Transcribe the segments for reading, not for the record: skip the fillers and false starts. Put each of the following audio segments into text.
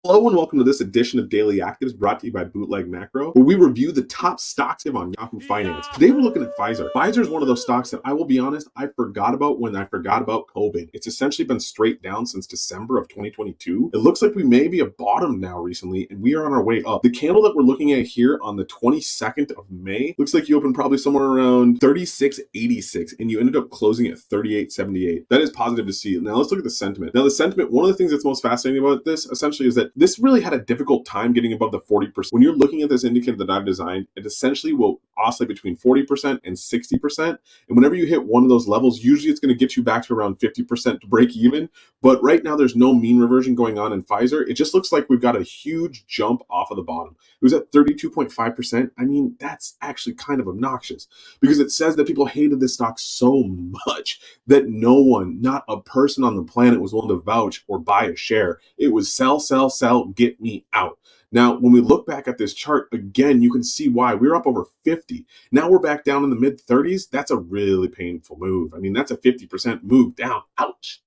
Hello and welcome to this edition of Daily Actives brought to you by Bootleg Macro, where we review the top stocks on Yahoo Finance. Today we're looking at Pfizer. Pfizer is one of those stocks that I will be honest, I forgot about when I forgot about COVID. It's essentially been straight down since December of 2022. It looks like we may be a bottom now recently, and we are on our way up. The candle that we're looking at here on the 22nd of May looks like you opened probably somewhere around 36.86, and you ended up closing at 38.78. That is positive to see. Now let's look at the sentiment. Now the sentiment, one of the things that's most fascinating about this essentially is that this really had a difficult time getting above the 40%. When you're looking at this indicator that I've designed, it essentially will oscillate between 40% and 60%. And whenever you hit one of those levels, usually it's going to get you back to around 50% to break even. But right now, there's no mean reversion going on in Pfizer. It just looks like we've got a huge jump off of the bottom. It was at 32.5%. I mean, that's actually kind of obnoxious because it says that people hated this stock so much that no one, not a person on the planet, was willing to vouch or buy a share. It was sell, sell, sell, get me out. Now, when we look back at this chart, again, you can see why. We were up over 50. Now we're back down in the mid 30s. That's a really painful move. I mean, that's a 50% move down. Ouch.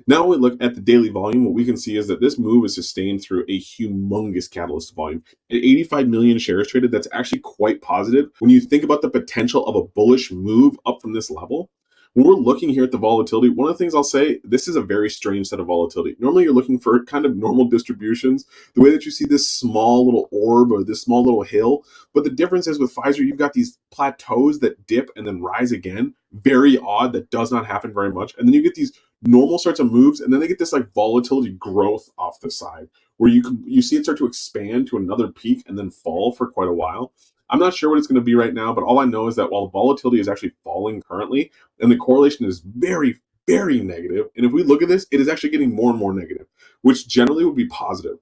Now, when we look at the daily volume, what we can see is that this move is sustained through a humongous catalyst volume. At 85 million shares traded, that's actually quite positive. When you think about the potential of a bullish move up from this level, when we're looking here at the volatility, one of the things I'll say, this is a very strange set of volatility. Normally, you're looking for kind of normal distributions, the way that you see this small little orb or this small little hill. But the difference is with Pfizer, you've got these plateaus that dip and then rise again. Very odd. That does not happen very much. And then you get these normal sorts of moves, and then they get this like volatility growth off the side where you see it start to expand to another peak and then fall for quite a while. I'm not sure what it's going to be right now, but all I know is that while the volatility is actually falling currently, and the correlation is very, very negative, and if we look at this, it is actually getting more and more negative, which generally would be positive.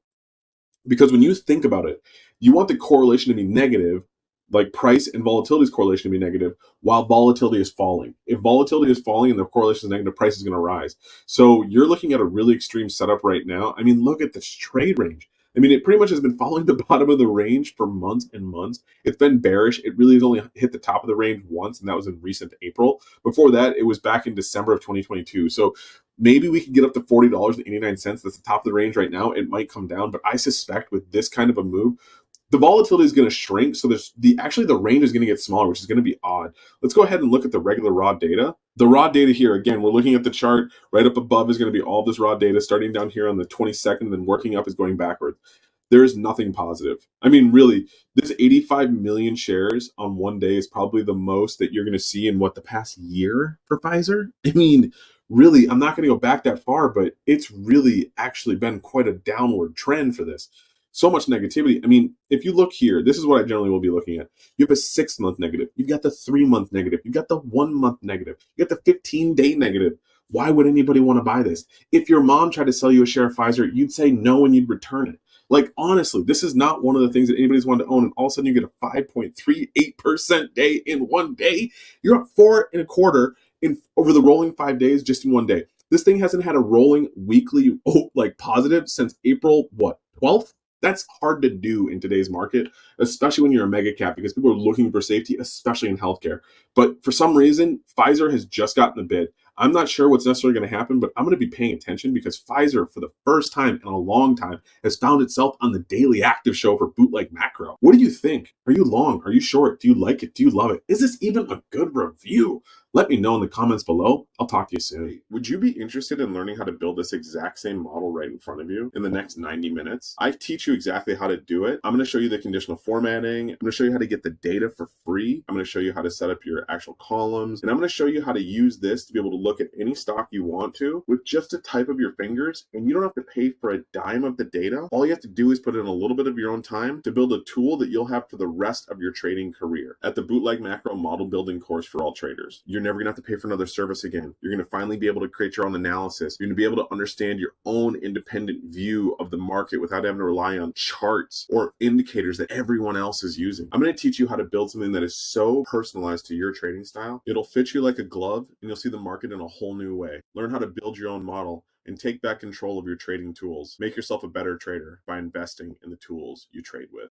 Because when you think about it, you want the correlation to be negative, like price and volatility's correlation to be negative, while volatility is falling. If volatility is falling and the correlation is negative, price is going to rise. So you're looking at a really extreme setup right now. I mean, look at this trade range. I mean, it pretty much has been following the bottom of the range for months and months. It's been bearish. It really has only hit the top of the range once, and that was in recent April. Before that, it was back in December of 2022. So maybe we could get up to $40.89. That's the top of the range right now. It might come down, but I suspect with this kind of a move, the volatility is going to shrink. So there's the range is going to get smaller, which is going to be odd. Let's go ahead and look at the regular raw data. The raw data here, again, we're looking at the chart. Right up above is going to be all this raw data starting down here on the 22nd, and then working up is going backwards. There is nothing positive. I mean, really, this 85 million shares on one day is probably the most that you're going to see in what, the past year for Pfizer? I mean, really, I'm not going to go back that far, but it's really actually been quite a downward trend for this. So much negativity. I mean, if you look here, this is what I generally will be looking at. You have a 6 month negative. You've got the 3 month negative. You've got the 1 month negative. You got the 15-day negative. Why would anybody want to buy this? If your mom tried to sell you a share of Pfizer, you'd say no and you'd return it. Like, honestly, this is not one of the things that anybody's wanted to own. And all of a sudden you get a 5.38% day in one day. You're up four and a quarter in over the rolling 5 days just in one day. This thing hasn't had a rolling weekly like positive since April, what, 12th? That's hard to do in today's market, especially when you're a mega cap, because people are looking for safety, especially in healthcare. But for some reason, Pfizer has just gotten a bid. I'm not sure what's necessarily going to happen, but I'm going to be paying attention because Pfizer, for the first time in a long time, has found itself on the daily active show for Bootleg Macro. What do you think? Are you long? Are you short? Do you like it? Do you love it? Is this even a good review? Let me know in the comments below. I'll talk to you soon. Would you be interested in learning how to build this exact same model right in front of you in the next 90 minutes? I teach you exactly how to do it. I'm going to show you the conditional formatting. I'm going to show you how to get the data for free. I'm going to show you how to set up your actual columns. And I'm going to show you how to use this to be able to look at any stock you want to with just a type of your fingers. And you don't have to pay for a dime of the data. All you have to do is put in a little bit of your own time to build a tool that you'll have for the rest of your trading career at the Bootleg Macro Model Building course for all traders. You're never going to have to pay for another service again. You're going to finally be able to create your own analysis. You're going to be able to understand your own independent view of the market without having to rely on charts or indicators that everyone else is using. I'm going to teach you how to build something that is so personalized to your trading style. It'll fit you like a glove, and you'll see the market in a whole new way. Learn how to build your own model and take back control of your trading tools. Make yourself a better trader by investing in the tools you trade with.